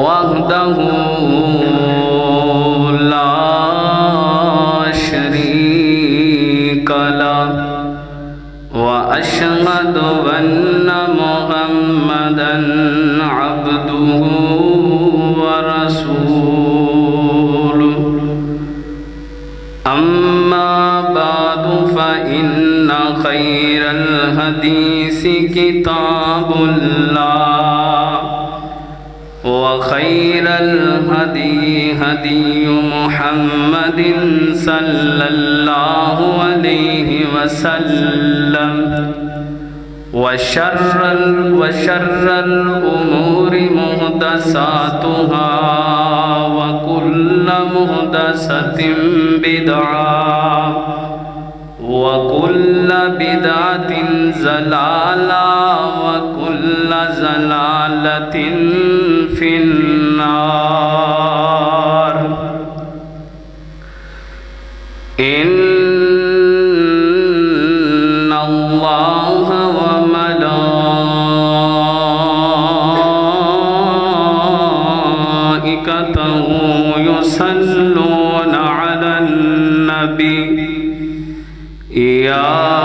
وحده لا شريك له وأشهد أن محمدا عبده ورسوله أما بعد فإن خير الحديث كتاب الله وخير الهدي هدي محمد صلى الله عليه وسلم وشر الأمور محدثاتها وكل محدثة بدعة وكل بدعة ضلالة وكل ضلالة في النار إن الله وملائكته يصلون على النبي يا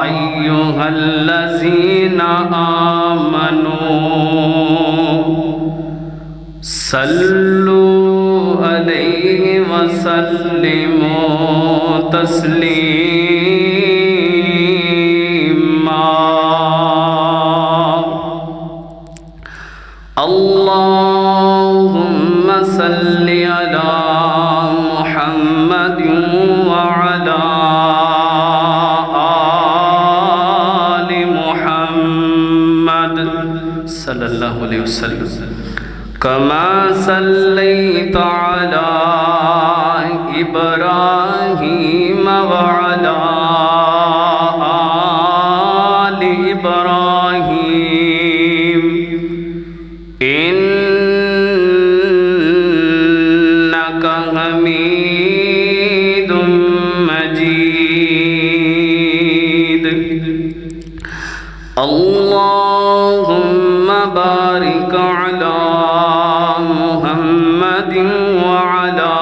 أيها الذين آمنوا صلوا عليه وسلموا تسليما اللهم صل على محمد وعلى آل محمد صلى الله عليه وسلم كما صليت على إبراهيم وعلى آل إبراهيم إنك حميد مجيد اللهم بارك على محمد وعلى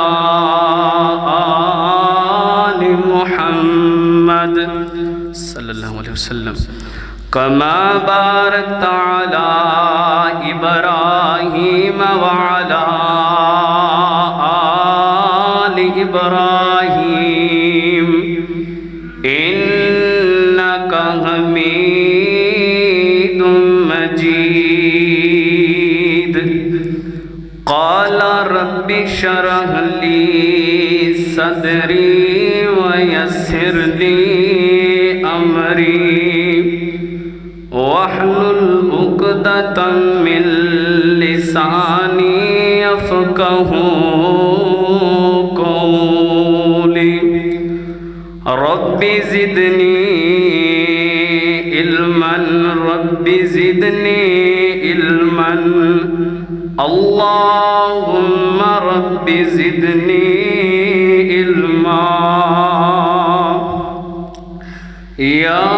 آل محمد صلى الله عليه وسلم كما باركت على إبراهيم وعلى آل إبراهيم إنك حميد مجيد قال رب اشرح لي صدري ويسر لي أمري واحلل عقدة من لساني يفقهوا قولي رب زدني علما رب زدني علما اللهم رب زدني علما يا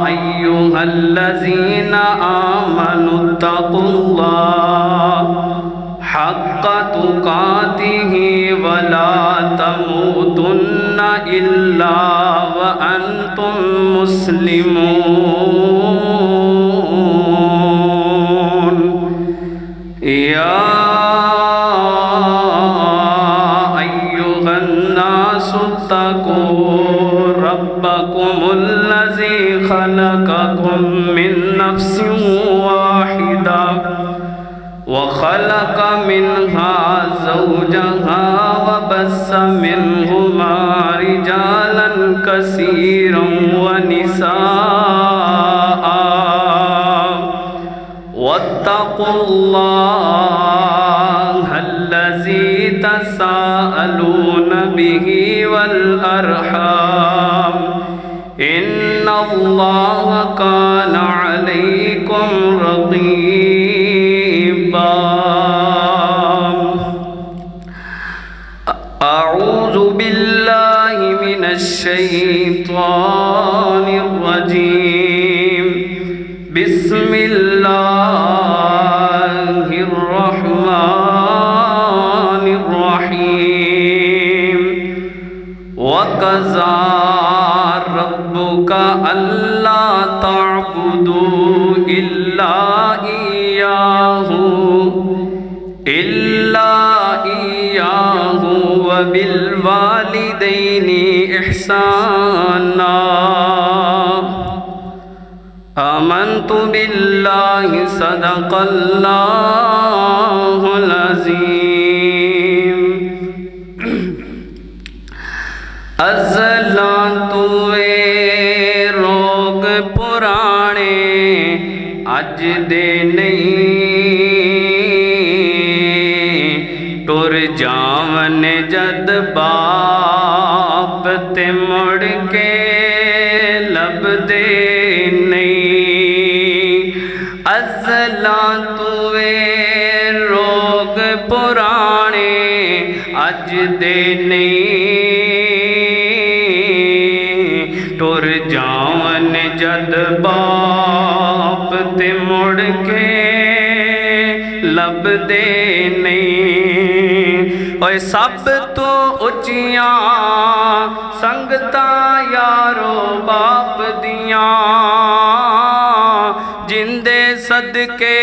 أيها الذين آمنوا اتقوا الله حق تقاته ولا تموتن إلا وأنتم مسلمون يا أيها الناس اتقوا ربكم الذي خلقكم من نفس واحدة وخلق منها زوجها وبث منهما رجالا كثيرا ونساء واتقوا الله الذي تساءلون به والأرحام إن الله كان عليكم رقيبا أعوذ بالله من الشيطان ربك ألا تعبدوا إلا إياه وبالوالدين إحسانا آمنت بالله صدق الله العظيم الصلاة روگ پرانے اج دے نہیں ٹر جاون جد باپ تے مڑ کے لب دے نہیں الصلاة روگ پرانے اج دے نہیں ٹر جاون جد باپ تے مڑ کے لب دے نہیں اوے سب تو اچیاں سنگتاں یارو باپ دیاں جندے صدقے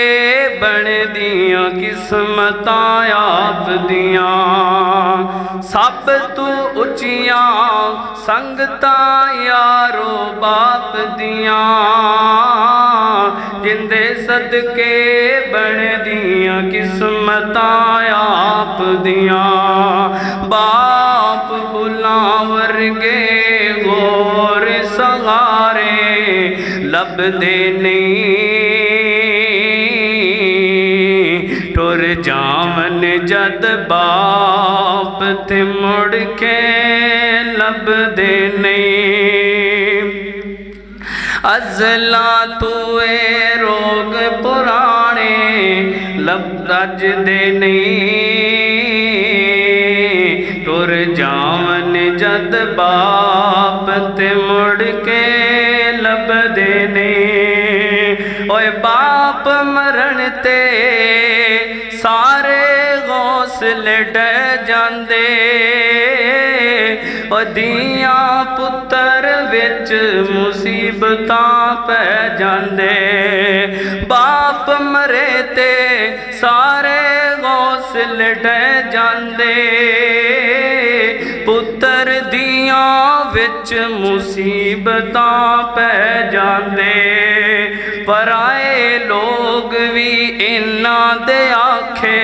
بن دیاں قسمتاں آپ دیاں سب تو اچیاں سنگتاں یارو باپ دیاں جندے صدقے بن دیاں قسمتاں آپ دیاں باپ بلاور گے غور سغارے لب دے نہیں ٹر جاون جد باپ تے مڑ کے لب دے نہیں الصلاة روگ پرانے لب اج دے نہیں ٹر جاون جد باپ تے مڑ کے لب دے نہیں اوے باپ مرن تے سارے غوصلے ڈہ جاندے دیاں پتر وچ مصیبتاں پہ جاندے باپ مرے تے سارے غوصلے ڈہ جاندے پتر دیاں وچ مصیبتاں پہ جاندے پرائے لوگ بھی انہاں دے آکھے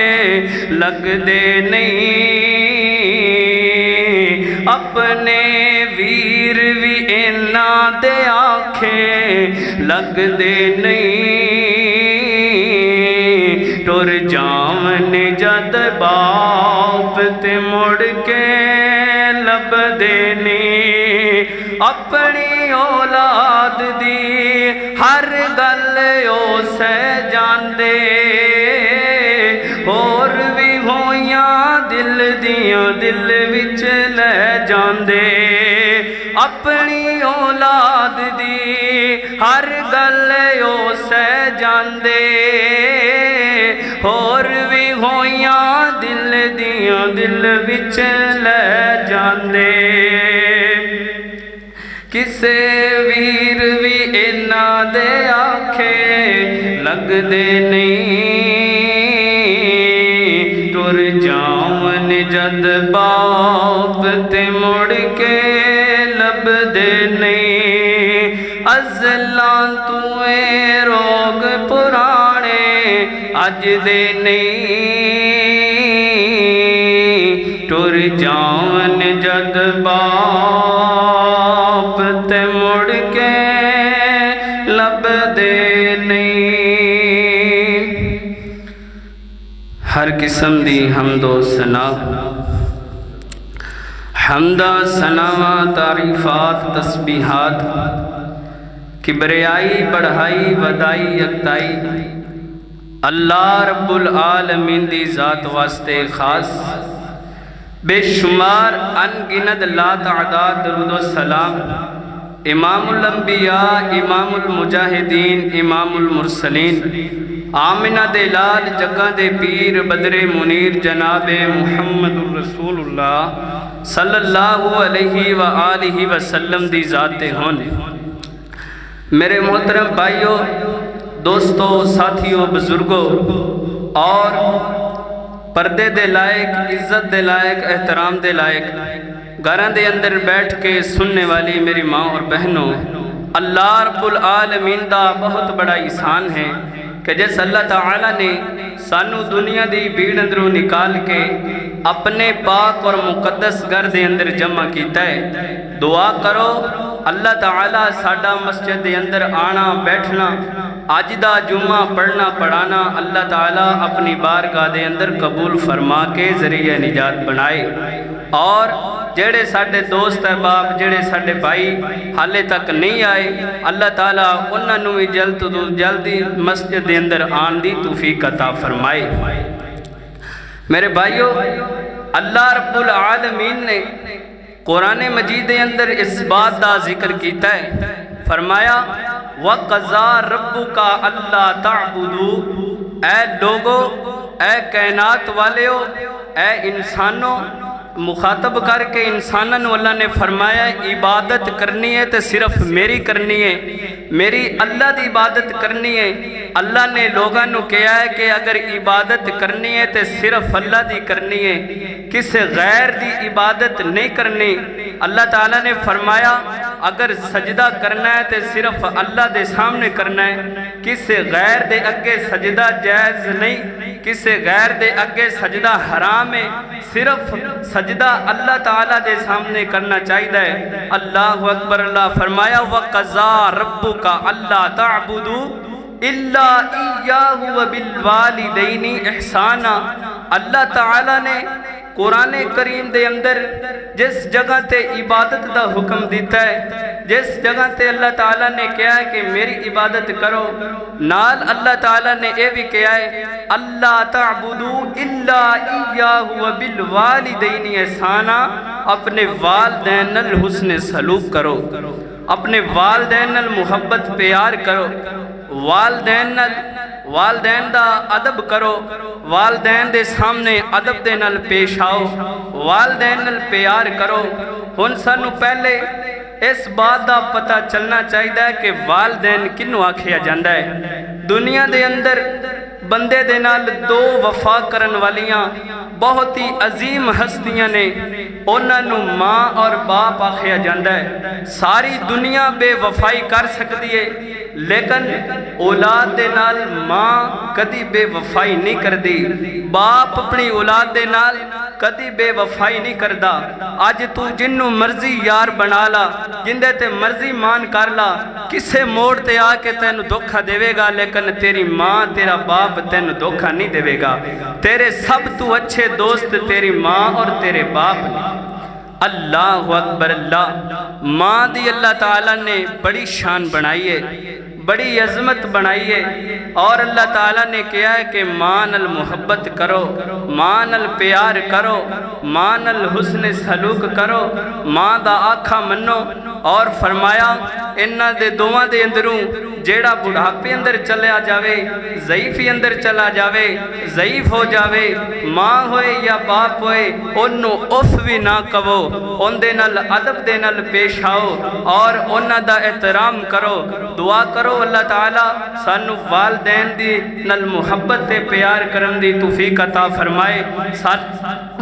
لگ دے نہیں اپنے ویر بھی انہاں دے آکھے لگ دے نہیں ٹر جاون جد باپ تے مڑ کے لب دے نہیں اپنی اولاد دی ہر گل او سہ جاندے اور بھی ہویاں دل دیاں دل وچ لے جاندے اپنی اولاد دی ہر گل او سہ جاندے اور بھی ہویاں دل دیاں دل وچ لے جاندے کسے ویر بھی انہاں دے آکھے لگ دے نہیں ٹر جاون جد باپ تے مڑ کے لب دے نہیں الصلاة روگ پرانے اج دے نہیں ٹر جاون جد باپ تے مڑ کے لب دے نہیں ہر قسم دی حمد و ثنا حمدہ ثناء تعریفات تسبیحات کبریائی بڑھائی ودائی یکتائی اللہ رب العالمین دی ذات واسطے خاص بے شمار انگنت لا تعداد درود و سلام امام الانبیاء امام المجاہدین امام المرسلین آمنہ دے لال جگہ دے پیر بدر منیر جناب محمد الرسول اللہ صلی اللہ علیہ وآلہ وسلم دی ذات ہونے میرے محترم بھائیوں، دوستوں، ساتھیوں، بزرگوں اور پردے دے لائق، عزت دے لائق، احترام دے لائق گھراں دے اندر بیٹھ کے سننے والی میری ماں اور بہنوں، اللہ رب العالمین دا بہت بڑا احسان ہے کہ جس اللہ تعالیٰ نے سانو دنیا دی بھیڑ اندروں نکال کے اپنے پاک اور مقدس گھر دے اندر جمع کیتا ہے۔ دعا کرو اللہ تعالیٰ ساڈا مسجد دے اندر آنا بیٹھنا، اج دا جمعہ پڑھنا پڑھانا اللہ تعالیٰ اپنی بارگاہ دے اندر قبول فرما کے ذریعہ نجات بنائے، اور جڑے ساڈے دوست احباب، جڑے ساڈے بھائی حالے تک نہیں آئے، اللہ تعالیٰ انہاں نوں جلد تو جلدی مسجد دے اندر آن دی توفیق عطا فرمائے۔ میرے بھائیوں، اللہ رب العالمین نے قرآن مجید دے اندر اس بات دا ذکر کیتا ہے، فرمایا وَقَضَىٰ رَبُّكَ أَلَّا تَعْبُدُوا، اے لوگو، اے کائنات والیو، اے انسانوں، مخاطب کر کے انسانوں اللہ نے فرمایا عبادت کرنی ہے تو صرف میری کرنی ہے، میری اللہ دی عبادت کرنی ہے۔ اللہ نے لوگاں نو کہا ہے کہ اگر عبادت کرنی ہے تو صرف اللہ دی کرنی ہے، کسی غیر دی عبادت نہیں کرنی۔ اللہ تعالیٰ نے فرمایا اگر سجدہ کرنا ہے تو صرف اللہ دے سامنے کرنا ہے، کسی غیر دے اگے سجدہ جائز نہیں، کسی غیر دے اگے سجدہ حرام ہے، صرف سجدہ اللہ تعالیٰ دے سامنے کرنا چاہیے۔ اللہ اکبر، اللہ فرمایا وَقَضَىٰ رَبُّكَ أَلَّا تَعْبُدُوا إِلَّا إِيَّاهُ وَبِالْوَالِدَيْنِ إِحْسَانًا۔ اللہ تعالیٰ نے قرآن کریم دے اندر جس جگہ تے عبادت دا حکم دیتا ہے، جس جگہ تے اللہ تعالیٰ نے کہا ہے کہ میری عبادت کرو، نال اللہ تعالیٰ نے یہ بھی کہا ہے اللہ تعبدوا الا ایاہ وبالوالدین احسانا، اپنے والدین نال حسن سلوک کرو، اپنے والدین نال محبت پیار کرو، والدین دا ادب کرو، والدین دے سامنے ادب دے نال پیش آؤ، والدین نال پیار کرو۔ ہن سانو پہلے اس بات دا پتہ چلنا چاہیے کہ والدین کنوں آکھیا جاندا ہے۔ دنیا دے اندر بندے دے نال دو وفا کرن والیاں بہت ہی عظیم ہستیاں نے، انہاں نوں ماں اور باپ آکھیا جاندا ہے۔ ساری دنیا بے وفائی کر سکتی ہے لیکن اولاد دے نال ماں کدی بے وفائی نہیں کردی، باپ اپنی اولاد دے نال کدی بے وفائی نہیں کردا۔ اج تو جنوں مرضی یار بنا لا، جندے تے مرضی مان کر لا، کسے موڑ تے آ کے تینوں دھوکا دے گا، لیکن تیری ماں تیرا باپ تینوں دھوکا نہیں دے گا۔ تیرے سب تو اچھے دوست تیری ماں اور تیرے باپ نے۔ اللہ اکبر، اللہ ماں دی اللہ تعالیٰ نے بڑی شان بنائی ہے، بڑی عظمت بنائی ہے، اور اللہ تعالیٰ نے کہا ہے کہ ماں نال محبت کرو، ماں نال پیار کرو، ماں نال حسن سلوک کرو، ماں دا آکھا منو، اور فرمایا انہاں دے دوواں دے اندروں جیڑا بڑھاپے اندر چلیا جاوے، ضعیفی اندر چلا جاوے، ضعیف ہو جاوے، ماں ہوئے یا باپ ہوئے، انہوں اف بھی نہ کہو، ان دے نال ادب دے نال پیش آؤ اور انہاں دا احترام کرو۔ دعا کرو اللہ تعالیٰ سانو والدین دی نال محبت تے پیار کرن دی توفیق عطا فرمائے،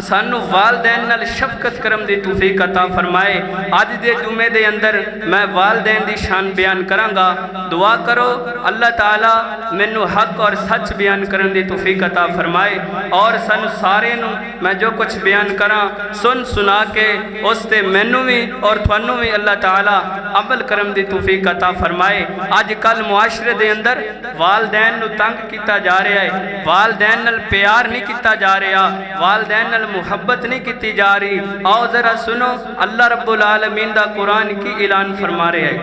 سانو والدین نال شفقت کرن دی توفیق عطا فرمائے۔ آج دے جمعے دے اندر میں والدین دی شان بیان کراں گا، دعا کرو اللہ تعالیٰ مینو حق اور سچ بیان کرن دی توفیق عطا فرمائے، اور سانو سارے نو میں جو کچھ بیان کراں سن سنا کے اس تے مینو بھی اور تھانوں بھی اللہ تعالیٰ عمل کرن دی توفیق عطا فرمائے۔ آج کل معاشرے دے اندر والدین نو تنگ کیتا جا رہا ہے، والدین نال پیار نہیں کیتا جا رہا، والدین نال محبت نہیں کیتی جا رہی۔ آؤ ذرا سنو اللہ رب العالمین دا قرآن کی اعلان فرما رہے ہیں۔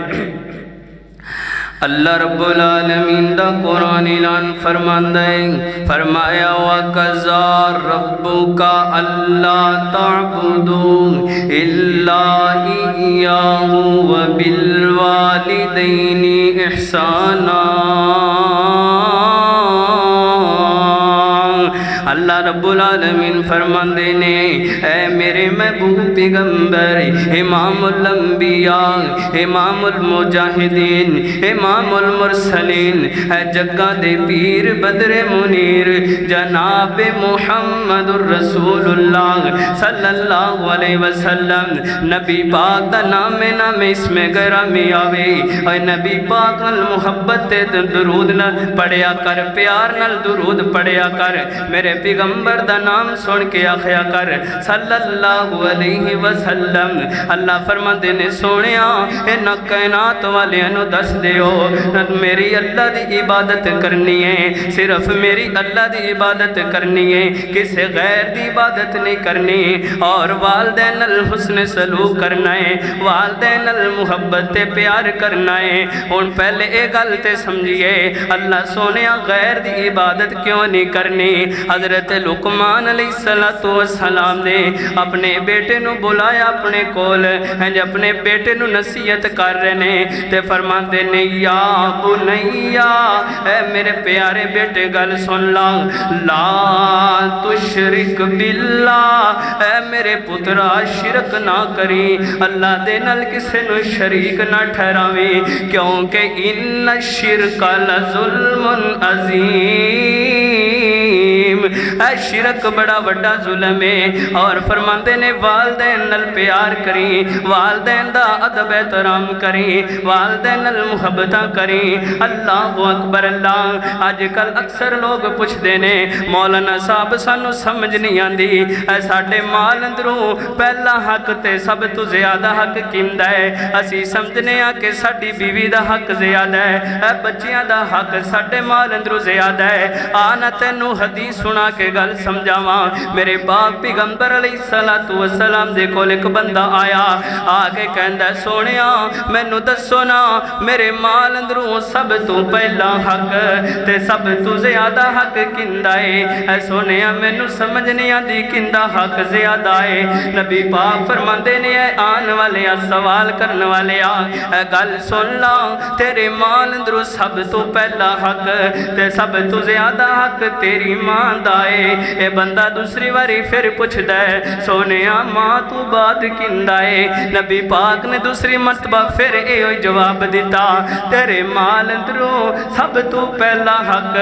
اللہ رب العالمین دا قرآن اعلان فرماندا ہے، فرمایا وَقَضَىٰ رَبُّكَ أَلَّا تَعْبُدُوا إِلَّا إِيَّاهُ وَبِالْوَالِدَيْنِ إِحْسَانًا۔ اللہ رب العالمین فرماندے نے اے میرے محبوب پیغمبر امام الانبیاء امام المجاہدین امام المرسلین اے جگہ دے پیر بدر منیر جناب محمد الرسول اللہ صلی اللہ علیہ وسلم نبی پاک دا نام اس میں گرامی آوے اے نبی پاک نال محبت درود نہ پڑھیا کر پیار نال درود پڑھیا کر میرے پیغمبر دا نام سن کے آخیا کر صلی اللہ علیہ وسلم اللہ فرماندے نے سونیا انہاں کائنات والیاں نو دس دیو میری اللہ دی عبادت کرنی ہے صرف میری اللہ دی عبادت کرنی ہے کسی غیر دی عبادت نہیں کرنی اور والدین الحسن سلوک کرنا ہے والدین المحبت پیار کرنا ہے ان پہلے ایک گلتے سمجھئے اللہ سونیا غیر دی عبادت کیوں نہیں کرنی حضرت لقمان علیہ السلام نے اپنے بیٹے نو بلایا اپنے کول اپنے بیٹے نو نصیحت کر رہے ہیں تے فرمان دینے یا بنیا اے میرے پیارے بیٹے گل سن لا لا تشرک باللہ اے میرے پترا شرک نہ کری اللہ دے نال کسے نو شریک نہ ٹھہراویں کیونکہ ان الشرک لظلم عظیم اے شرک بڑا بڑا ظلم ہے اور فرماندے نے والدین نال پیار کری والدین دا ادب احترام کری والدین نال محبتاں کری اللہ اکبر اللہ آج کل اکثر لوگ پوچھ دینے مولانا صاحب سانو سمجھ نہیں آندی اے ساڑھے مال اندروں پہلا حق تے سب تو زیادہ حق کیندہ ہے اسی سمجھنے آ کہ ساڑھی بیوی دا حق زیادہ ہے اے بچیاں دا حق ساڑھے مال اندروں زیادہ ہے آنا تینو حدیث سنا کے گل سمجھاواں میرے پاک پیغمبر علیہ السلام دے کول ایک بندہ آیا آگے کہندہ سونیا میں نو دسو نا میرے مال اندروں سب تو پہلا حق تے سب تو زیادہ حق کندہ ہے اے سونیا میں نو سمجھ نہیں آدھی کندہ حق زیادہ ہے نبی پاک فرماندے نے اے آن والے سوال کرنے والے اے گل سن لا تیرے مال اندروں سب تو پہلا حق تے سب تو زیادہ حق تیری ماں دائے اے بندہ دوسری واری پھر پوچھ دے سونیا ماں تو بعد کندائے نبی پاک نے دوسری مرتبہ پھر اے جواب دیتا تیرے مال اندروں سب تو پہلا حق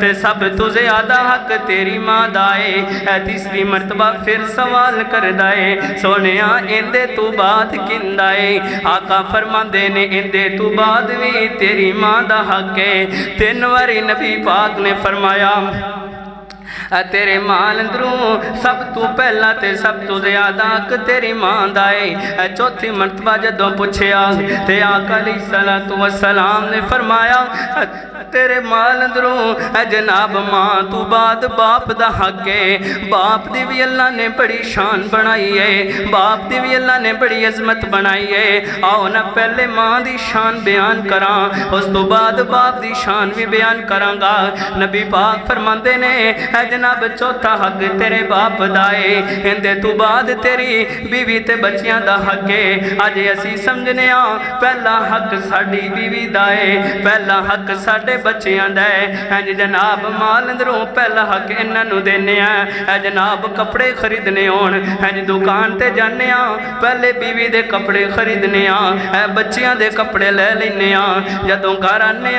تے سب تو زیادہ حق تیری ماں دائے اے تیسری مرتبہ پھر سوال کر دائے سونیا اندے تو بعد کندائے آقا فرماندے نے اندے تو بعد بھی تیری ماں دا حق ہے تین واری نبی پاک نے فرمایا تیرے مال اندروں سب تو پہلا تے سب تو زیادہ حق تیری ماں دائے چوتھی مرتبہ جدوں پوچھیا تے آقا علیہ السلام نے فرمایا تیرے مال اندروں جناب ماں تو بعد باپ دا حق ہے باپ دی بھی اللہ نے بڑی شان بنائی ہے باپ دی بھی اللہ نے بڑی عظمت بنائی ہے آؤ نہ پہلے ماں دی شان بیان کراں اس تو بعد باپ دی شان بھی بیان کراں گا نبی پاک فرماندے نے جناب چوتھا حق تیرے باپ دائے اندے تو بعد تیری بیوی تے بچیاں دا حق ہے آج اسی سمجھنے پہلا حق ساڑھی بیوی دائے پہلا حق ساڑھے بچیاں دائے جناب مال اندروں پہلا حق انہاں نو دینے ہیں جناب کپڑے خریدنے ہون دکان تے جانے پہلے بیوی دے کپڑے خریدنے بچیاں دے کپڑے لے لینے جدوں گھر آنے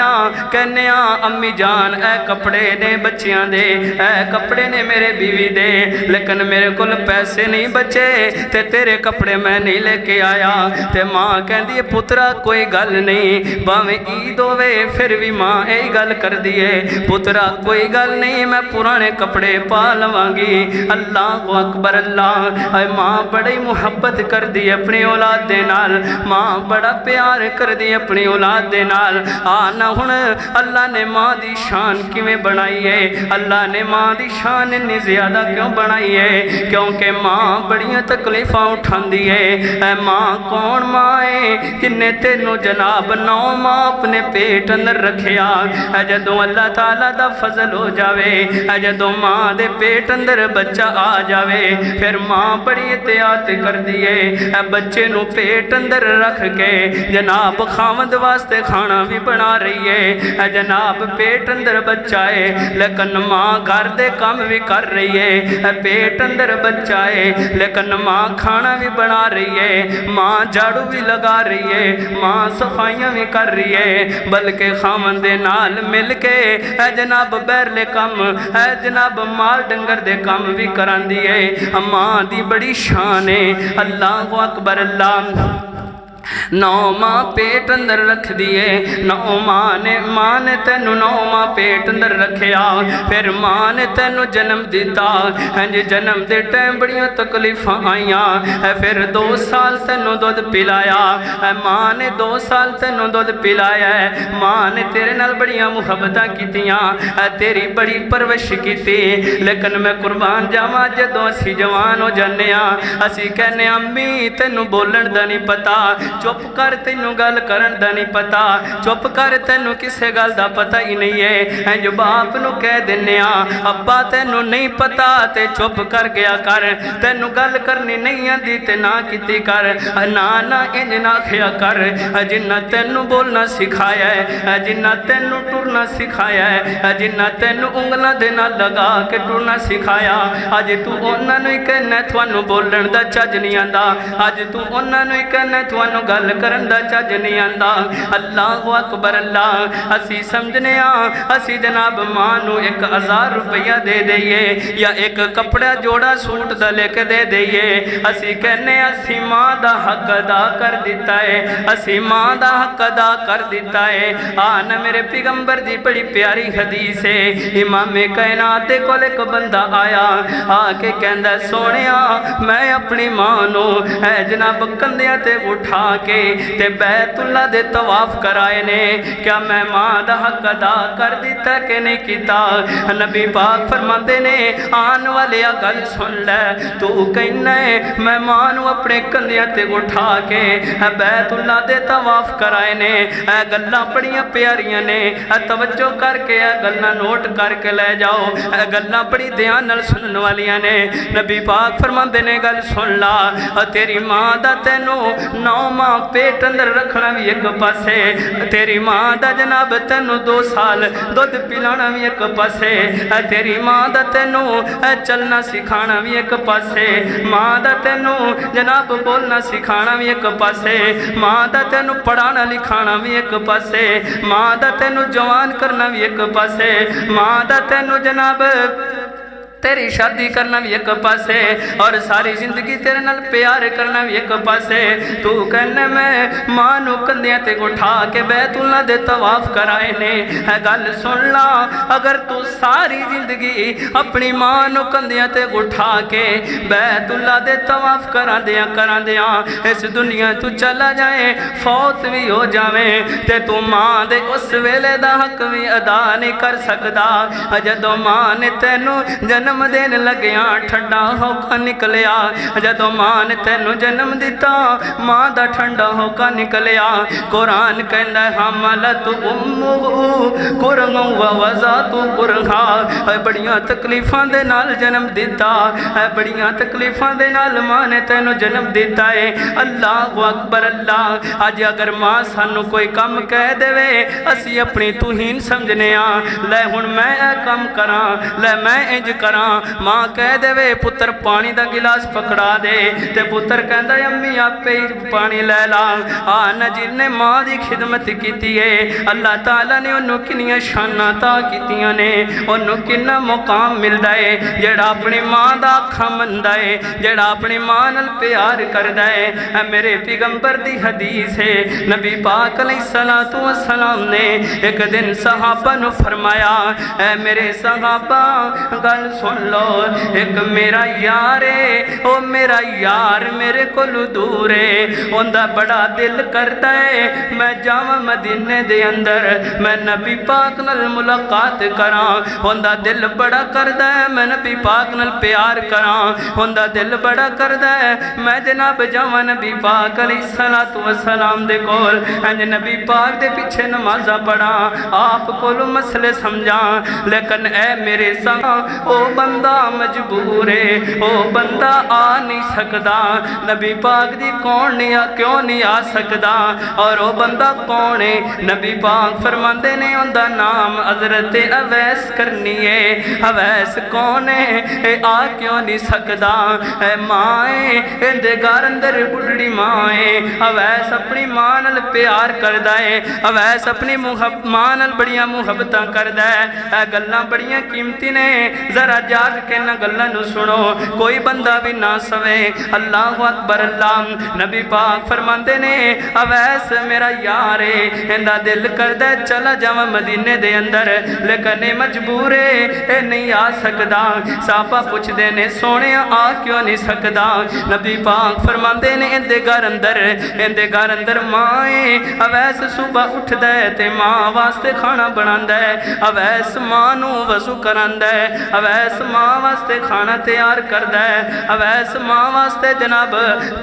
کہنے امی جان اے کپڑے نے بچیاں دے اے کپڑے نے میرے بیوی دے لیکن میرے کل پیسے نہیں بچے تے تیرے کپڑے میں نہیں لے کے آیا تے ماں کہندی پترا کوئی گل نہیں باویں عید ہوئے پھر بھی ماں اے گل کر دیئے پترا کوئی گل نہیں میں پرانے کپڑے پا لوانگی اللہ اکبر اللہ اے ماں بڑی محبت کر دی اپنی اولاد دے نال ماں بڑا پیار کر دی اپنی اولاد دے نال آنا ہن اللہ نے ماں دی شان کیویں بنائی ہے اللہ نے ماں دی شان اتنی زیادہ کیوں بنائی ہے کیونکہ ماں بڑیاں تکلیفاں اٹھاندی ہے اے ماں کون ماں ہے جنہیں تینوں جناب 9 ماں اپنے پیٹ اندر رکھیا اے جدوں اللہ تعالیٰ دا فضل ہو جاوے اے جدوں ماں دے پیٹ اندر بچہ آ جاوے پھر ماں بڑی احتیاط کر دیئے اے بچے نو پیٹ اندر رکھ کے جناب خامد واسطے کھانا بھی بنا رہی ہے اے جناب پیٹ اندر بچہ ہے لیکن ماں گھر دے دے کام بھی کر رہی ہے، پیٹ اندر بچہ ہے لیکن ماں کھانا بھی بنا رہی ہے، ماں جھاڑو بھی لگا رہی ہے، ماں صفائیاں بھی کر رہی ہے، بلکہ خامن دے نال مل کے اے جناب بیرلے کام، اے جناب مال ڈنگر دے کام بھی کران دیئے۔ ماں دی بڑی شان ہے، اللہ اکبر اللہ۔ 9 ماں پیٹ اندر رکھ دیئے، 9 ماں نے تینو 9 ماں پیٹ اندر رکھیا، پھر ماں نے تینو جنم دیتا، جنم دے ٹائم بڑیاں تکلیفاں آئیاں، پھر 2 سال تینو دودھ پلایا، ماں نے 2 سال تینو دودھ پلایا ہے، ماں نے تیرے نال بڑیاں محبتاں کیتیاں، تیری بڑی پرورش کیتی، لیکن میں قربان جاواں جدوں اسی جوان ہو جانے ہاں، اسی کہنے امی تینو بولن دا نہیں پتا، چپ کر تینو گل کرن دا نہیں پتا، چپ کر تینو کسے گل دا پتا ہی نہیں ہے، جو باپ نو کہہ دنیا ابا تینو نہیں پتا تے چپ کر گیا کر، تینو گل کرنی نہیں آندی تے نہ کیتی کر، نانا انج نہ کھیا کر، جنہ تینو بولنا سکھایا ہے، جنہ تینو ٹرنا سکھایا ہے، جنہ تینو انگلہ دینا لگا کے ٹرنا سکھایا، آج تو انہاں نو ہی کہنا تھوانو بولن دا چج نہیں آندا، آج تو انہاں نو ہی کہنا تھوانو گل کرن دا چج نہیں آندا۔ اللہ اکبر اللہ، اسی سمجھنے اسی جناب ماں نو 1000 روپیہ دے دئیے یا ایک کپڑا جوڑا سوٹ دا لے کے دے دئیے، اسی کہنے اسی ماں دا حق ادا کر دیتا ہے، اسی ماں دا حق ادا کر دیتا ہے۔ آنا میرے پیغمبر دی بڑی پیاری حدیث ہے، امام کائنات کو ایک بندہ آیا آکے کہندہ سونیا میں اپنی ماں نو اے جناب کندیاں تے اٹھا کے تے بیت اللہ دے طواف کرائے نے، کیا میں ماں دا حق ادا کر دیتا کہ نہیں کیتا؟ نبی پاک فرماتے نے آن والے گل سن لے، تو کہنا ہے میں ماں نو اپنے کندیاں تے اٹھا کے بیت اللہ دے طواف کرائے نے، اے گلاں بڑیاں پیاریاں نے، توجہ کر کے اے گلاں نوٹ کر کے لے جاؤ، اے گلاں بڑی دھیان نال سنن والیاں نے۔ نبی پاک فرماندے نے گل سن لا، تیری ماں دا تینو 9 ماں پیٹ اندر رکھنا بھی ایک پاسے، تیری ماں دا جناب تینو 2 سال دودھ پلانا بھی ایک پاسے، تیری ماں دا تینو چلنا سکھانا بھی ایک پاسے، ماں دا تینو جناب بولنا سکھانا بھی ایک پاسے، ماں دا تینو پڑھانا لکھانا بھی ایک پاسے، ماں دا تینو جوان کرنا بھی ایک پاسے، ماں دا تینو جناب تیری شادی کرنا بھی ایک پاسے اور ساری زندگی تیرے نال پیار کرنا بھی ایک پاسے، تو کہنے میں ماں نو کندیاں تے اٹھا کے بیت اللہ دے طواف کرائے نے۔ ہے گل سن لا، اگر تو ساری زندگی اپنی ماں نو کندیاں تے اٹھا کے بیت اللہ دے طواف کران دیاں اس دنیا تو چلا جائے، فوت بھی ہو جاویں تے تو ماں دے اس ویلے دا حق بھی ادا نہیں کر سکدا، جدوں ماں نے تینو جنم دین لگیاں ٹھنڈا ہوکا نکلیا، جدو ماں نے تینو جنم دیتا ماں دا ٹھنڈا ہوکا نکلیا۔ قرآن کہندہ ہے حملت امہو کرغا ووضعت کرغا، بڑیاں تکلیفاں دے نال جنم دیتا، بڑیاں تکلیفاں دے نال ماں نے تینو جنم دیتا ہے۔ اللہ اکبر اللہ، آج اگر ماں سانو کوئی کم کہہ دے وے اسی اپنی توہین سمجھنے لے ہن میں اے کم کراں، لے میں انج کراں، ماں کہہ دے وے پتر پانی دا گلاس پکڑا دے تے پتر کہندہ امی آپ پہ پانی لے لا، آنا جن نے ماں دی خدمت کیتی ہے اللہ تعالیٰ نے انہوں کنیاں شانہ تا کیتیاں نے، انہوں کنہ مقام مل دائے جڑا اپنی ماں دا کھا من دائے، جڑا اپنی ماں نل پیار کر دائے۔ اے میرے پیغمبر دی حدیث ہے، نبی پاک علیہ السلام نے ایک دن صحابہ نو فرمایا اے میرے صحابہ گل سن لو، ایک میرا یار ہے، او میرا یار میرے کولو دور ہے، اندہ بڑا دل کرتا ہے میں جاواں مدینے دے اندر میں نبی پاک نال ملاقات کراں، اندہ دل بڑا کرتا ہے میں نبی پاک نال پیار کراں، اندہ دل بڑا کرتا ہے میں جناب جاواں نبی پاک علیہ السلام دے کول، انج نبی پاک دے پیچھے نمازہ پڑھاں، آپ کولو مسئلے سمجھاں، لیکن اے میرے ساں او بندہ مجبور ہے، او بندہ آ نہیں سکدا۔ نبی پاک دی کون نہیں کیوں نہیں آ سکدا؟ اور او بندہ کون ہے؟ نبی پاک فرماندے نے اوندا نام حضرت اویس کرنی ہے۔ اویس کون ہے؟ اے آ کیوں نہیں سکدا؟ اے ماں ہے، اندے گھر اندر بڑھڑی ماں ہے۔ اویس اپنی ماں نال پیار کردا ہے، اویس اپنی ماں نال بڑیاں محبتاں کردا ہے۔ اے گلاں بڑیاں قیمتی نے، ذرا جاگ کے نہ گلاں نو سنو، کوئی بندہ بھی نہ سوے۔ اللہ اکبر اللہ۔ نبی پاک فرماندے نے اویس میرا یار ہے، اندا دل کردا ہے چلا جاواں مدینے دے اندر، لیکن اے مجبور ہے، اے نہیں آ سکدا۔ صحابہ پوچھ دے نے سونے آ کیوں نہیں سکدا؟ نبی پاک فرماندے نے اندے گھر اندر ماں ہے۔ اویس صبح اٹھدا ہے تے ماں واسطے کھانا بناندا ہے، اویس ماں نو وضو کراندا ہے، اویس ماں واسطے کھانا تیار کردا ہے، اویس ماں واسطے جناب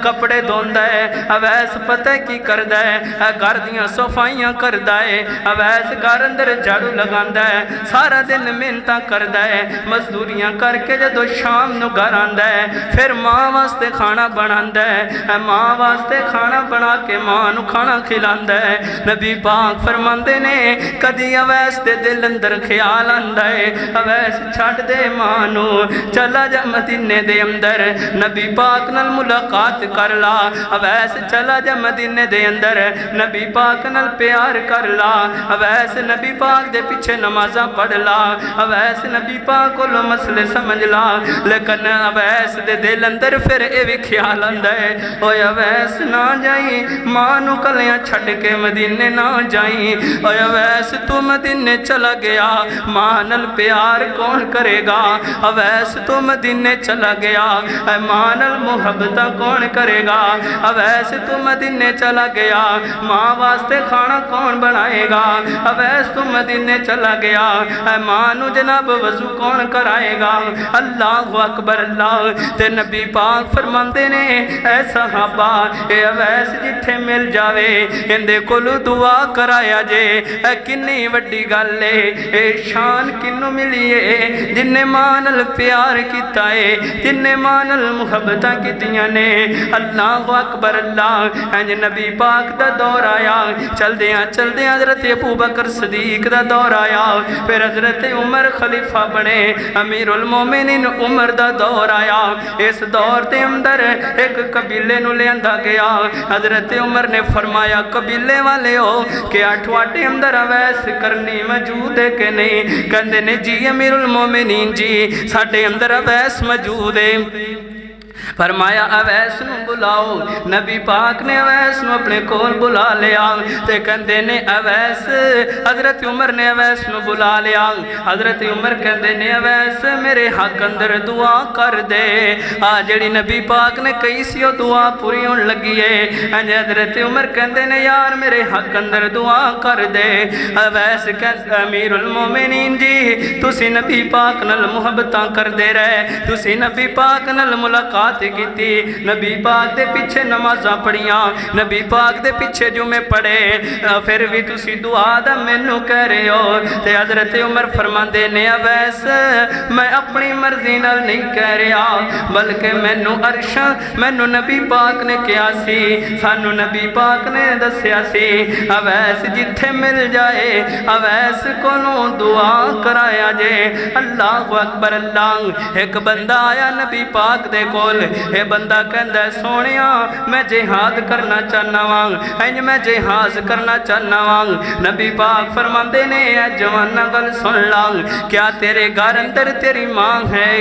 کپڑے دھوندا ہے، اویس پتہ کی کردا ہے؟ گھر دیاں صفائیاں کردا ہے، اویس گھر اندر جھاڑو لگاندا ہے، سارا دن محنتاں کردا ہے، مزدوریاں کر کے جدو شام نو گھر آندا ہے، پھر ماں واسطے کھانا بناندا ہے، ماں واسطے کھانا بنا کے ماں نو کھانا کھلاندا ہے۔ نبی پاک فرماندے نے کدی اویس دے دل اندر خیال آندا ہے اویس چھڈ دے ماں نو، چلا جا مدینے دے اندر، نبی پاک نال ملاقات کر لا، اویس چلا جا مدینے دے اندر، نبی پاک نال پیار کر لا، اویس نبی پاک دے پیچھے نمازاں پڑھ لا، اویس نبی پاک کولوں مسئلے سمجھ لا۔ لیکن اویس دے دل اندر پھر اے بھی خیال آندا ہے اوے اویس نہ جائیں، ماں نو کلیاں چھڈ کے مدینے نہ جائیں، اوے اویس تو مدینے چلا گیا ماں نال پیار کون کرے گا؟ اویس تو مدینے چلا گیا اے ماں نال محبتاں کون کرے گا؟ اویس تو مدینے چلا گیا ماں واسطے کھانا کون بنائے گا؟ اویس تو مدینے چلا گیا اے ماں نو جناب وضو کون کرائے گا؟ اللہ اکبر اللہ۔ تے نبی پاک فرماندے نے اے صحابہ اے اویس جتھے مل جاوے اندے کولو دعا کرایا جے، اے کنی وڈی گل ہے، اے شان کنوں ملی ہے جن نے ماں نال پیار کیتا ہے، جن نے ماں نال محبتاں کیتیاں نے۔ اللہ اکبر اللہ۔ انج نبی پاک دا دور آیا، چل دیاں حضرت ابو بکر صدیق دا دور آیا، پھر حضرت عمر خلیفہ بنے، امیر المومنین عمر دا دور آیا۔ اس دور دے اندر ایک قبیلے نو لے آندا گیا، حضرت عمر نے فرمایا قبیلے والے ہو کہ اٹھواٹے اندر اویس کرنی موجود ہے کہ نہیں؟ کہندے نے جی امیر المومنین جی ساڈے اندر اویس موجود ہے۔ فرمایا اویس نو بلاؤ، نبی پاک نے اویس نو اپنے کول بلا لیا، تے کہندے نے اویس، حضرت عمر نے اویس نو بلا لیا، حضرت عمر کہندے نے اویس میرے حق اندر دعا کر دے، جڑی نبی پاک نے کہی سی او دعا پوری ہون لگی ہے۔ حضرت عمر کہندے نے یار میرے حق اندر دعا کر دے۔ اویس کہندے امیر المومنین جی تسی نبی پاک نال محبتاں کر دے رہے، تسی نبی پاک نال ملاقات کیتی، نبی پاک دے پیچھے نمازاں پڑھیاں، نبی پاک دے پیچھے جمعے پڑھے، پھر بھی تسی دعا دا مینوں کہہ رہے ہو۔ تے حضرت عمر فرماندے نے اویس میں اپنی مرضی نال نہیں کہہ رہا، بلکہ مینوں نبی پاک نے کہا سی، سانو نبی پاک نے دسیا سی اویس جتھے مل جائے اویس کولوں دعا کرایا جے۔ اللہ اکبر اللہ۔ ایک بندہ آیا نبی پاک دے کول، اے بندہ کہندا ہے سونیا میں جہاد کرنا چاہنا واں، انج میں جہاد کرنا چاہنا واں۔ نبی پاک فرماندے نے اے جوانا گل سن لا، کیا تیرے گھر اندر تیری ماں ہے؟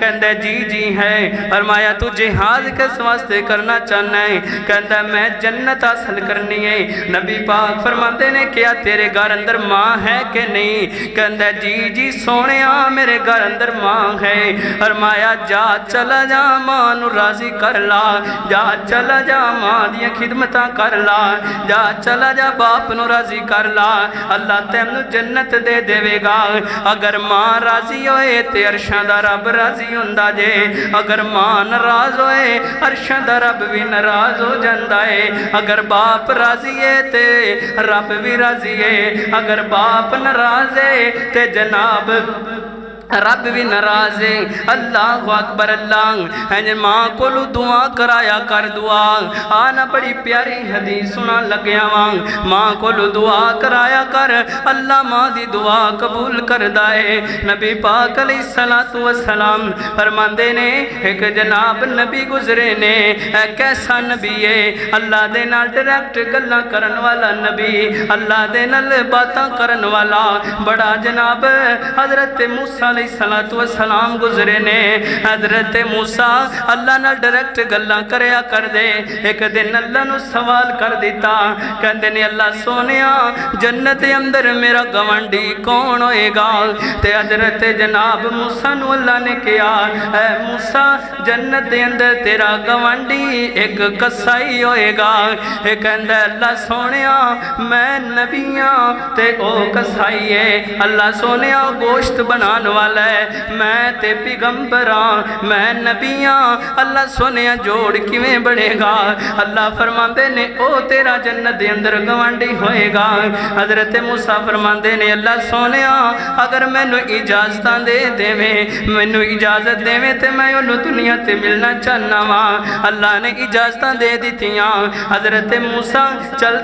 کہندا جی ہے۔ فرمایا تو جہاد کس واسطے کرنا چاہنا ہے؟ کہندا میں جنت حاصل کرنی ہے۔ نبی پاک فرماندے نے کیا تیرے گھر اندر ماں ہے کہ نہیں؟ کہندا جی سونیا میرے گھر اندر ماں ہے۔ فرمایا جا چلا جا ماں نو راضی کر لا، جا چلا جا ماں دیاں خدمتاں کر لا، جا چلا جا باپ نو راضی کر لا، اللہ تینوں جنت دے دے گا۔ اگر ماں راضی ہوئے تے عرشاں دا رب راضی ہوندا جے، اگر ماں ناراض ہوئے عرشاں دا رب بھی ناراض ہو جاندا ہے۔ اگر باپ راضی ہے تے رب بھی راضی ہے، اگر باپ ناراض ہے تے جناب رب بھی ناراض ہے۔ اللہ اکبر اللہ، ماں کو دعا کرایا کر دعا، آنا بڑی پیاری حدیث سنا لگیا وہاں، ماں کو دعا کرایا کر، اللہ ماں دی دعا قبول کر دائے۔ نبی پاک علیہ السلام فرماندے نے ایک جناب نبی گزرے نے، کیسا نبی ہے، اللہ دے نال ڈائریکٹ گلاں کرن والا نبی، اللہ دے نال باتاں کرن والا بڑا جناب حضرت موسیٰ علیہ السلام گزرے نے۔ حضرت موسیٰ اللہ نال ڈائریکٹ گلاں کریا کر دے، ایک دن اللہ نو سوال کر دیتا، کہندے نے اللہ سونیا جنت اندر میرا گوانڈی کون ہوئے گا؟ تے حضرت جناب موسیٰ نو اللہ نے کہا اے موسیٰ جنت اندر تیرا گوانڈی ایک کسائی ہوئے گا۔ ایک کہندہ اللہ سونیا میں نبیاں تے او کسائی ہے، اللہ سونیا گوشت بنان والا ہے، میں تے پیغمبراں میں نبیاں، اللہ سونیا جوڑ کیویں بڑھے گا؟ اللہ فرماندے نے او تیرا جنت دے اندر گوانڈی ہوئے گا۔ حضرت موسیٰ فرماندے نے اللہ سونیا اگر میں نو اجازتاں دے میں میں نو اجازت دے میں تے میں انہوں دنیا تے ملنا چاہنا ماں۔ اللہ نے اجازتاں دے دیتیاں۔ حضرت موسیٰ چل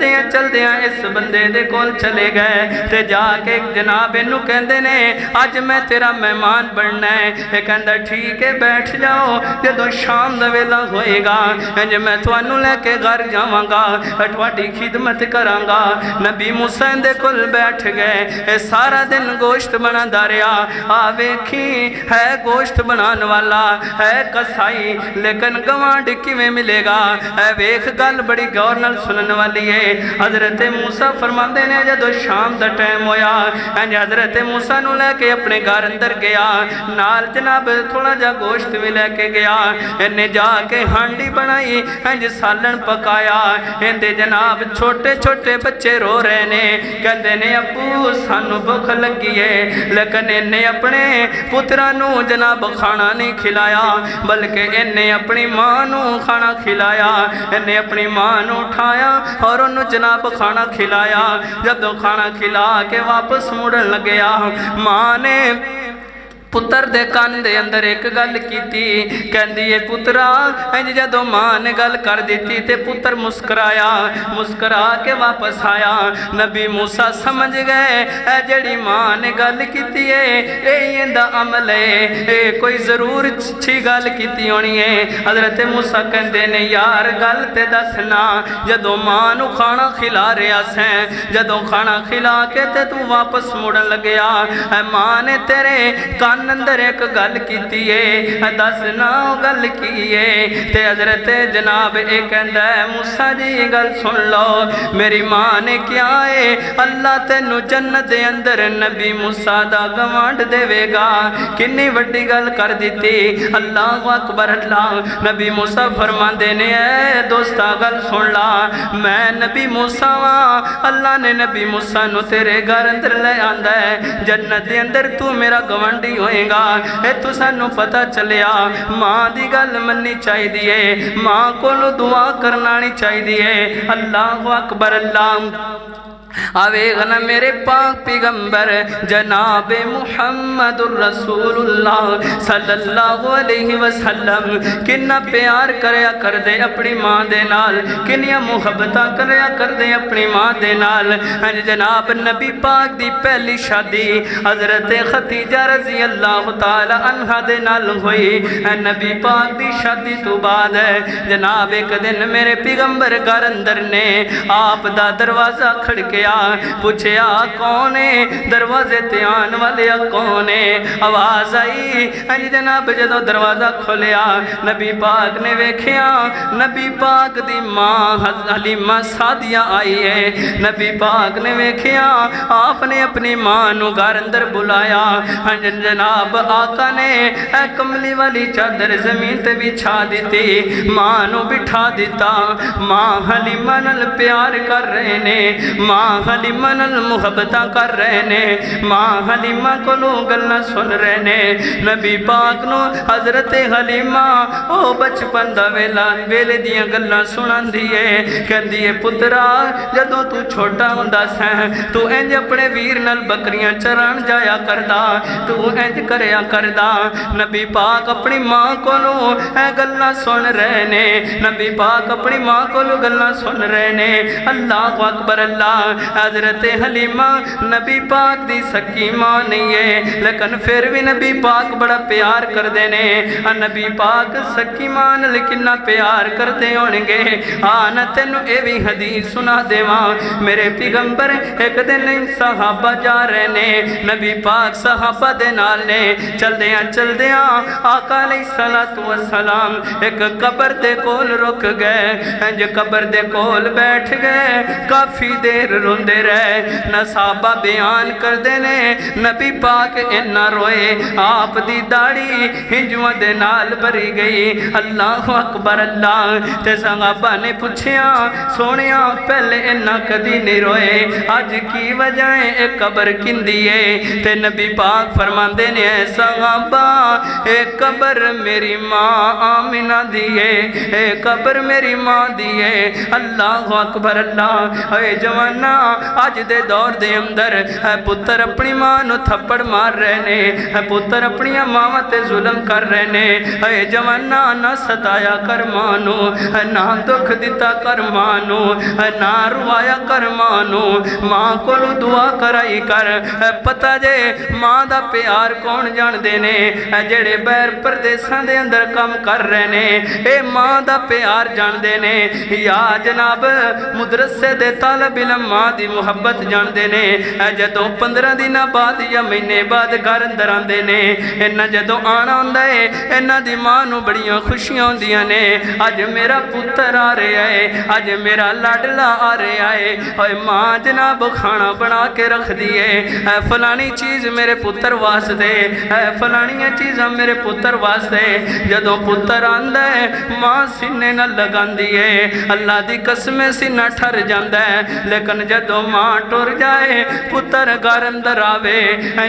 دیاں اس بندے دے کول چلے گئے تے جا کے جناب انہوں کہندے نے آج میں تیرا مہمان بننا ہے۔ ایک کہندہ ٹھیک ہے بیٹھ جاؤ، جدو شام دا ویلا ہوئے گا میں توانوں لے کے گھر جاواں گا، تواڈی خدمت کراں گا۔ نبی موسیٰ دے کول بیٹھ گئے، سارا دن گوشت بنا داریا، ویکھی ہے گوشت بنان والا ہے کسائی، لیکن گوانڈ کیویں ملے گا؟ ویکھ گل بڑی غور نال سنن والی ہے۔ حضرت موسیٰ فرماندے نے جدو شام دا ٹائم ہویا، حضرت موسیٰ نو لے کے اپنے گھر اندر گیا، نال جناب تھوڑا جا گوشت بھی لے کے گیا، انہیں جا کے ہانڈی بنائی، سالن پکایا، اندے جناب چھوٹے چھوٹے بچے رو رہے نے، کہندے نے ابو سانو بھوک لگی ہے، لیکن انہیں اپنے پترانو جناب کھانا نہیں کھلایا، بلکہ انہیں اپنی ماں نو کھانا کھلایا، انہیں اپنی ماں نو اٹھایا اور انہوں جناب کھانا کھلایا۔ جب کھانا کھلا کے واپس مڑن لگیا، ماں نے پتر دے کان دے اندر ایک گل کیتی، کہندی ہے پترا، جدو ماں نے گل کر دیتی تے پتر مسکرایا، مسکرا کے واپس آیا۔ نبی موسیٰ سمجھ گئے اے جڑی ماں نے گل کیتی ہے اے ایندا عمل ہے، اے کوئی ضرور اچھی گل کیتی ہونی ہے۔ حضرت موسیٰ کہندے نے یار گل تے دسنا، جدو ماں نو کھانا کھلا رہا سیں، جدو کھانا کھلا کے تے تو واپس مڑن لگیا، اے ماں نے تیرے کان اندر ایک گل کیتی ہے، دسنا گل کی ہے؟ تے حضرت جناب ایک کہندا ہے موسیٰ جی گل سن لو، میری ماں نے کیا ہے اللہ تینو جنت دے اندر نبی موسیٰ دا گوانڈ دے وے گا۔ کنی وڈی گل کر دیتی، اللہ اکبر اللہ۔ نبی موسیٰ فرماندے نے اے دوستا گل سن لا، میں نبی موسیٰ ہاں، اللہ نے نبی موسیٰ نو تیرے گھر اندر لے آندا ہے، جنت دے اندر تو میرا گوانڈی ہوئے گا۔ اے تو سانو پتہ چلیا ماں دی گل مننی چاہی دیئے، ماں کو دعا کرنانی چاہی دیئے۔ اللہ اکبر اللہ۔ آوے غنا میرے پاک پیغمبر جناب محمد الرسول اللہ صلی اللہ علیہ وسلم کنہ پیار کریا کر دے اپنی ماں دے نال، کنیا محبتہ کریا کر دے اپنی ماں دے نال۔ جناب نبی پاک دی پہلی شادی حضرت خدیجہ رضی اللہ تعالی عنہ دے نال ہوئی۔ نبی پاک دی شادی تو بعد جناب ایک دن میرے پیغمبر گھر اندر نے آپ دا دروازہ کھڑکے پوچھیا کون ہے دروازے تے آن والے کون ہے؟ آواز آئی جناب جدو دروازہ کھولیا نبی پاک نے ویکھیا نبی پاک دی ماں حلیمہ سعدیہ آئی ہے۔ نبی پاک نے ویکھیا آپ نے اپنی ماں نو گھر اندر بلایا، جناب آقا نے کملی والی چادر زمین تے بچھا دیتی، ماں نو بٹھا دیتا، ماں حلیمہ نال پیار کر رہے نے، ماں حلیمہ نال محبتاں کر رہے نے، ماں حلیمہ کولوں گلاں سن رہے نے۔ نبی پاک نو حضرت حلیمہ او بچپن دا ویلے دیاں گلاں سناندی ہے، کہندی ہے پترا جدوں تو چھوٹا ہوندا سیں تو انج اپنے ویر نال بکریاں چران جایا کردا، تو انج کریا کردا۔ نبی پاک اپنی ماں کولوں اے گلاں سن رہے نے، نبی پاک اپنی ماں کولوں گلاں سن رہے نے۔ اللہ اکبر اللہ۔ حضرت حلیمہ نبی پاک دی سکی ماں نہیں ہے، لیکن پھر بھی نبی پاک بڑا پیار کردے نے۔ نبی پاک سکی ماں نال کنا پیار کردے ہونگے۔ نہ تینوں اے بھی حدیث سنا دیواں، میرے پیغمبر ایک دن صحابہ جا رہے نے، نبی پاک صحابہ دے نال نے، چل دیاں آقا علیہ السلام ایک قبر دے کول رک گئے، انج قبر دے کول بیٹھ گئے، کافی دیر روندے رہے۔ نہ صحابہ بیان کر دینے نبی پاک انہا روئے، آپ دی داڑھی ہنجوہ دے نال بری گئی۔ اللہ اکبر اللہ۔ تے صحابہ نے پوچھیا سونیا پہلے انہا کدی نہیں روئے، آج کی وجہیں ایک قبر کندیے؟ تے نبی پاک فرماندے نے صحابہ اے قبر میری ماں آمنہ دیئے، اے قبر میری ماں دیئے۔ اللہ اکبر اللہ۔ اے جوانا آج دے دور دے اندر اے پتر اپنی ماں نو تھپڑ مار رہے نے، اے پتر اپنی ماں تے ظلم کر رہے نے۔ اے جوانا نہ ستایا کر مانو، نہ دکھ دیتا کر مانو، نہ روایا کر مانو، ماں کو دعا کرائی کر۔ پتہ جے ماں دا پیار کون جان دینے، جڑے بیر پردیسان دے اندر کم کر رہے نے، اے ماں دا پیار جان دینے۔ یا جناب مدرسے دے طالب علم ماں دی محبت جان دینے، جدوں 15 دن بعد یا مہینے بعد گھر اندر آن دینے، انہاں جدوں آنا ہوندہ ہے انہاں دی ماں نو بڑیاں خوشیاں ہوندیاں نے، آج میرا پتر آ رہا ہے، آج میرا لاڈلا آ رہا ہے، اوے ماں جناب کھانا بنا کے رکھ دیئے، فلانی چیز میرے پتر واسطے، فلانی چیزاں میرے پتر واسطے۔ جدوں پتر آندہ ہے ماں سینے نہ لگان دیئے، اللہ دی قسمیں سینہ ٹھر جاندہ ہے، لیکن جدوں ماں ٹور جائے پتر گھر اندر آوے،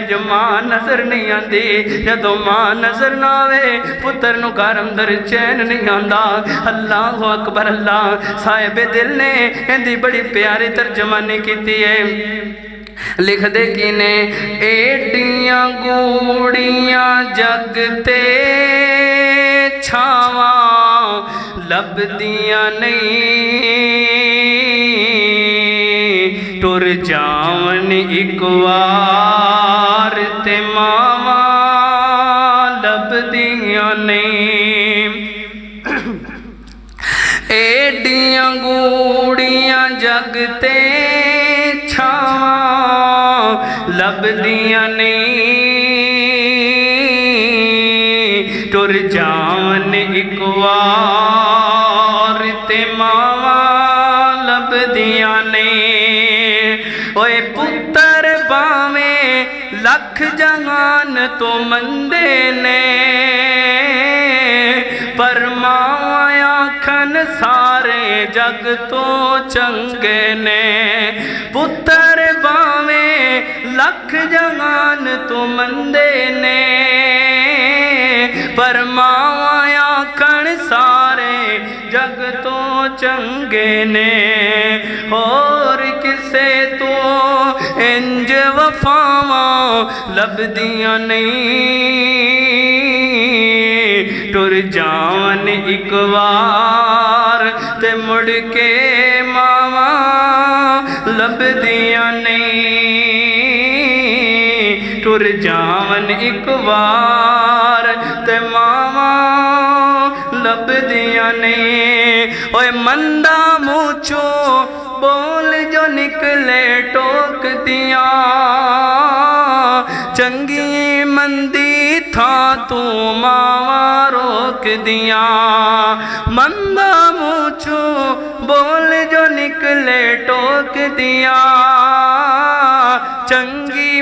جو ماں نظر نہیں آندی، جدوں ماں نظر نہ آوے پتر نو گھر اندر چین نہیں آندہ۔ اللہ اکبر اللہ۔ صاحب دل نے اندی بڑی پیاری ترجمانی کیتی ہے، لکھ دے کی نے ایڈیاں گوڑیاں جگ تے چھاواں لب دیاں نہیں، ٹر جاون ایک وار تے ماواں لب دیاں نہیں۔ ایڈیاں گوڑیاں جگ تے لب دیاں نہیں، ٹر جان ایک وار تے ماواں لب دیاں نہیں۔ اوے پتر باویں لکھ جہان تو مندے نے، پر ماواں آکھن سارے جگ تو چنگے نے۔ پتر باویں لکھ جہان تو مندے نے، پر ماواں آکھن سارے جگ تو چنگے نے۔ اور کسے تو انج وفاواں لب دیاں نہیں، ٹر جان ایک وار تے مڑ کے ماواں لب دیاں نہیں، ٹر جان ایک وار تے ماواں لب دیاں نہیں۔ اوے مندہ موچو بول جو نکلے ٹوک دیاں، چنگی مندی تھا تو ماواں روک دیاں۔ مندہ موچو بول جو نکلے ٹوک دیاں، چنگی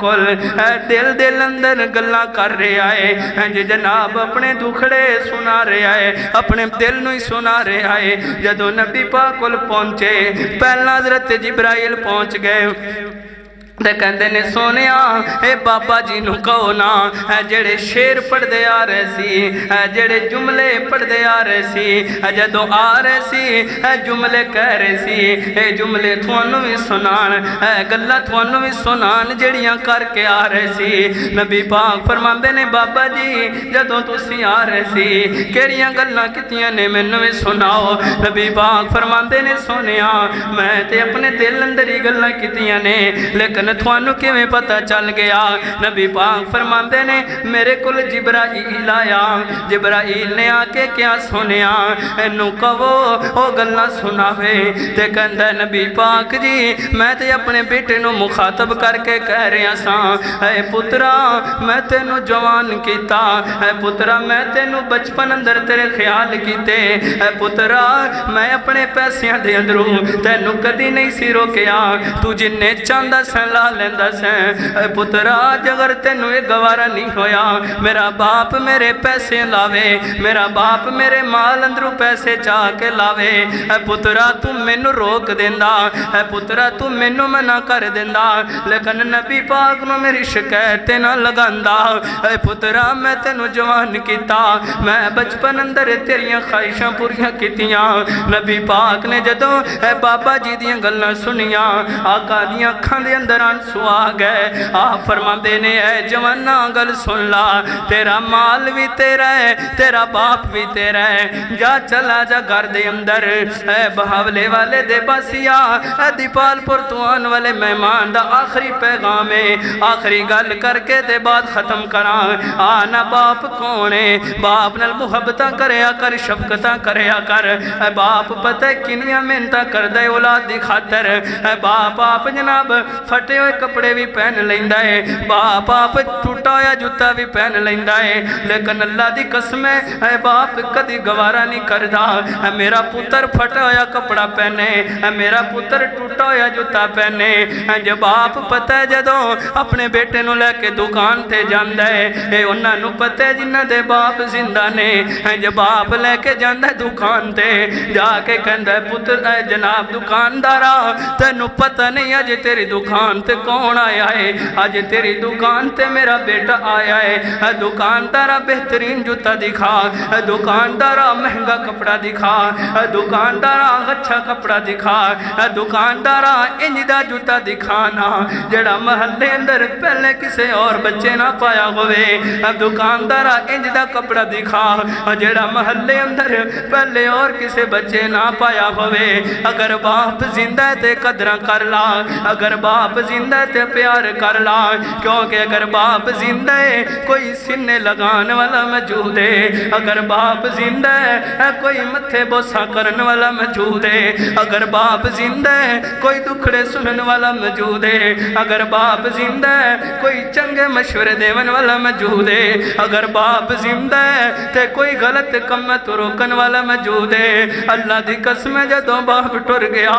کول دل دل اندر گلاں کر رہا ہے جی جناب اپنے دکھڑے سنا رہا ہے اپنے دل نوی سنا رہا ہے جدو نبی پاک کول پہنچے پہلا حضرت جبرائیل پہنچ گئے تے کہندے نے سونیا اے بابا جی نو کہو نا جڑے شیر پڑھ دے آ رہے سی جڑے جملے پڑھ دے آ رہے سی جدو آ رہے سی جملے کہہ رہے سی اے جملے تھوانو بھی سنان گلہ تھوانو بھی سنان جڑیاں کر کے آ رہے سی نبی پاک فرماندے نے بابا جی جدو تسی آ رہے سی کیڑیاں گلہ کتیاں نے مینوں بھی سناؤ نبی پاک فرماندے نے سونیا میں تے اپنے دل اندر ہی گلہ کتیاں نے لیکن تھوانو کیویں پتہ چل گیا نبی پاک فرماندے نے میرے کل جبرائیل آیا جبرائیل نے آ کے کیا سنیا اینو کہو او گلاں سناوے تے کہندا نبی پاک جی میں تے اپنے بیٹے نو مخاطب کر کے کہہ رہا ساں اے پترا میں تینو جوان کیتا اے پترا میں تینو بچپن اندر تیرے خیال کیتے اے پترا میں اپنے پیسیاں دے اندروں تینو کدی نہیں سی روکیا تو جننے چاندہ سن لا لیندہ سین اے پترا اگر تینو ایک گوارا نہیں ہویا میرا باپ میرے پیسے لاوے میرا باپ میرے مال اندرو پیسے چاہ کے لاوے اے پترا تو مینو روک دیندہ اے پترا تو مینو منع کر دیندہ لیکن نبی پاک نو میری شکایتیں نہ لگاندہ اے پترا میں تینو جوان کیتا میں بچپن اندر تیریاں خواہشاں پوریاں کیتیاں نبی پاک نے جدو اے بابا جی دیاں گلنا سنیاں آقا دیاں کھان دے اندر آنسو آ گئے آپ فرما دینے اے جوانا گل سن لا تیرا مال بھی تیرا ہے تیرا باپ بھی تیرا ہے جا چلا جا گھر دے اندر اے بہاولے والے دے باسیا اے دیپال پرتوان والے مہمان دا آخری پیغام ہے آخری گل کر کے دے بعد ختم کران آنا باپ کونے باپ نال محبتاں کریا کر شفقتاں کریا کر اے باپ پتہ کنیاں منتاں کر دے اولاد دی خاطر اے باپ آپ جناب پھٹے ہوئے کپڑے بھی پہن لیندہ ہے باپ آپ ٹوٹا ہویا جوتا بھی پہن لیندہ ہے لیکن اللہ دی قسم ہے اے باپ کدی گوارا نہیں کردہ اے میرا پتر پھٹا ہویا کپڑا پہنے اے میرا پتر ٹوٹا ہویا جوتا پہنے اے جب آپ پتہ ہے جدو اپنے بیٹے نو لے کے دکان تے جاندہ ہے اے انہاں نو پتہ ہے جنہ دے باپ زندہ نے اے جب آپ لے کے جاندہ ہے دکان تے جا کے کہندہ ہے پتر اے جناب دکاندارا تینو پتہ نہیں آج تیری دکان تے کون آیا ہے آج تیری دکان تے میرا بیٹا آیا ہے دکاندارا بہترین جوتا دکھا دکاندارا مہنگا کپڑا دکھا دکاندارا اچھا کپڑا دکھا دکاندارا انجدہ جوتا دکھانا جڑا محلے اندر پہلے کسے اور بچے نہ پایا ہوئے دکاندارا انجدہ کپڑا دکھا جڑا محلے اندر پہلے اور کسے بچے نہ پایا ہوئے اگر باپ زندہ تے قدرہ کر لا اگر باپ زندہ ہے تے پیار کر لا کیونکہ اگر باپ زندہ ہے کوئی سنے لگان والا موجود ہے اگر باپ زندہ ہے کوئی متھے بوسا کرن والا موجود ہے اگر باپ زندہ ہے کوئی دکھڑے سنن والا موجود ہے اگر باپ زندہ ہے کوئی چنگے مشورے دیون والا موجود ہے اگر باپ زندہ ہے تے کوئی غلط کمت روکن والا موجود ہے اللہ دی قسم جدوں باپ ٹر گیا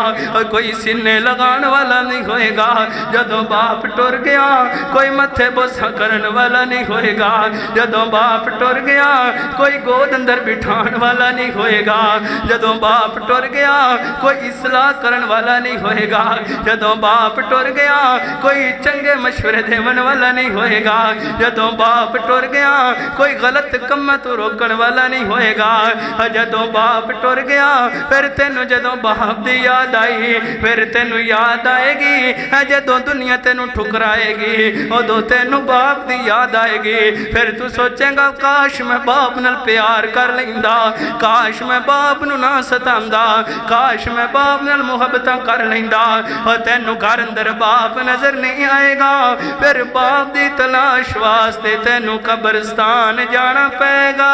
کوئی سنے لگان والا نہیں ہوئے گا جدوں باپ ٹر گیا کوئی متھے بوسا کرن والا نہیں ہوئے گا جدوں باپ ٹر گیا کوئی گود اندر بٹھان والا نہیں ہوئے گا جدوں باپ ٹر گیا کوئی اصلاح کرن والا نہیں ہوئے گا جدوں باپ ٹر گیا کوئی چنگے مشورے دیون والا نہیں ہوئے گا جدوں باپ ٹر گیا کوئی غلط کمت روکن والا نہیں ہوئے گا جدوں باپ ٹر گیا پھر تینو جدوں باپ دی یاد آئی پھر تینو یاد آئے گی جدوں دنیا تینو ٹھکرائے گی ادو تینو باپ دی یاد آئے گی پھر تو سوچیں گا کاش میں باپ نال پیار کر لیندہ کاش میں باپ نو نہ ستاندہ کاش میں باپ نال محبتاں کر لیندہ اور تینو گھر اندر باپ نظر نہیں آئے گا پھر باپ دی تلاش واسطے تینو قبرستان جانا پائے گا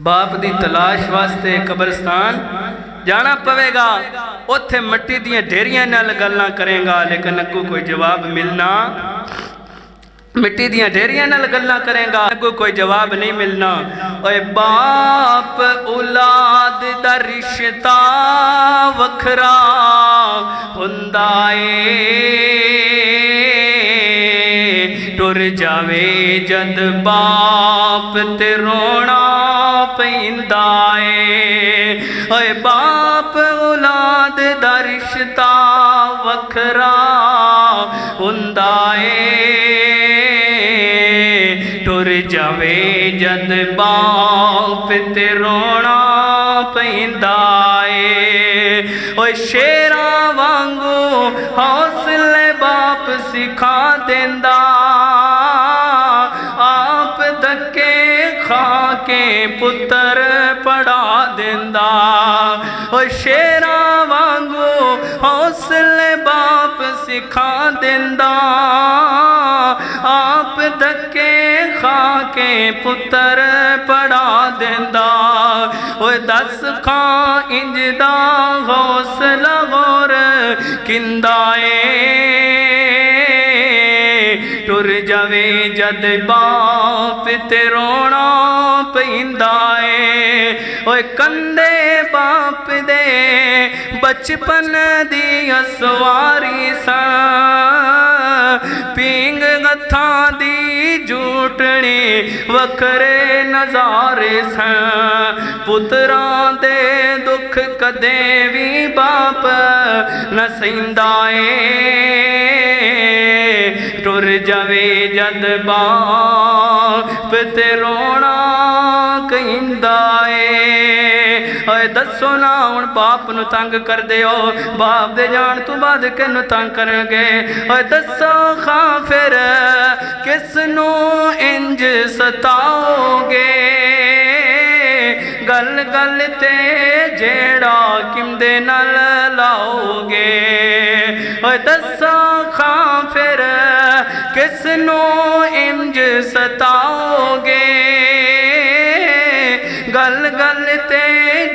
باپ دی تلاش واسطے قبرستان جانا پوے گا اتھے مٹی دیاں ڈھیریاں نال گلاں کریں گا لیکن اگوں کوئی جواب ملنا مٹی دیاں ڈھیریاں نال گلاں کریں گا اگوں کوئی جواب نہیں ملنا اے باپ اولاد دا رشتہ وکھرا ہوندا اے ٹر جاوے جد باپ تے رونا پیندا اے اوے باپ اولاد دا رشتہ وکھرا ہوندا اے ٹر جاوے جد باپ تے رونا پیندا اے اوے شیراں وانگو حوصلے باپ سکھا دیندا آپ دھکے کھا کے پتر پڑھا دیندا اوے شیراں وانگو حوصلے باپ سکھا دیندا آپ دھکے کھا کے پتر پڑھا دیندا اوے دس کھاں انج دا حوصلہ غور کیندا اے ٹر جاوے جد باپ تے رونا پیندا اے اوے کندے باپ دے بچپن دی اسواری سن پینگ ہتھاں دی جھوٹڑی وکھرے نظارے سن پتراں دے دکھ کدے وی باپ نہ سہندا اے ٹر جاوے جد باپ تے رونا کہندا اے اوے دسو نا ہن باپ نو تنگ کر دیو باپ دے جان تو بعد کینو تنگ کرن گے اوے دسو خاں پھر کس نو انج ستاؤ گے گل گل تے جیڑا کمدے نال لاؤ گے اوے دسو خاں پھر کس نو انج ستاؤ گے گل گل تے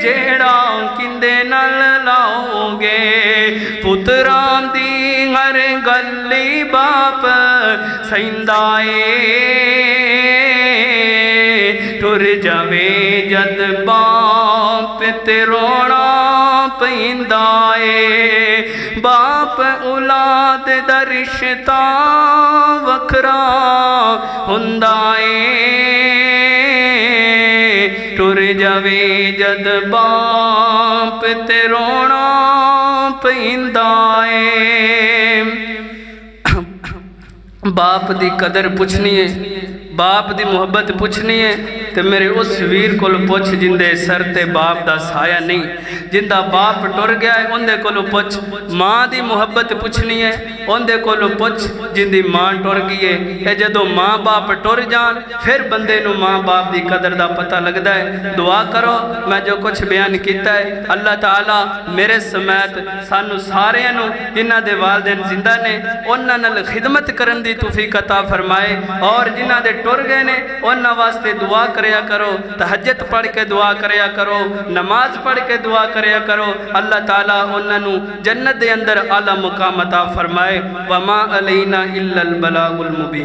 جیڑا کندے نال لاؤ گے پتراں دی ہر گلی باپ سہندا اے ٹر جاوے جد باپ تے رونا پیندا اے باپ اولاد دا رشتہ وکھرا ہوندا اے ٹر جاوے جد باپ تے رونا پیندا اے باپ دی قدر پوچھنی ہے باپ دی محبت پوچھنی ہے تے میرے اس ویر کول پوچھ جندے سر تے باپ دا سایہ نہیں جندہ باپ ٹر گیا ہے اندے کولو پوچھ ماں دی محبت پوچھنی ہے اندے کولو پوچھ جندی ماں ٹر گئی ہے اے جدو ماں باپ ٹر جان پھر بندے نو ماں باپ دی قدر دا پتہ لگدا ہے دعا کرو میں جو کچھ بیان کیتا ہے اللہ تعالیٰ میرے سمیت سانو سارے نو جنہ دے والدین زندہ نے انہاں نال خدمت کرن دی توفیق عطا فرمائے اور جنہ دے ٹر گئے نے انہاں واسطے دعا کریا کرو تہجد پڑھ کے دعا کریا کرو نماز پڑھ کے دعا کریا کرو اللہ تعالیٰ انہاں نو جنت دے اندر اعلیٰ مقام عطا فرمائے وما علینا الا البلاغ المبین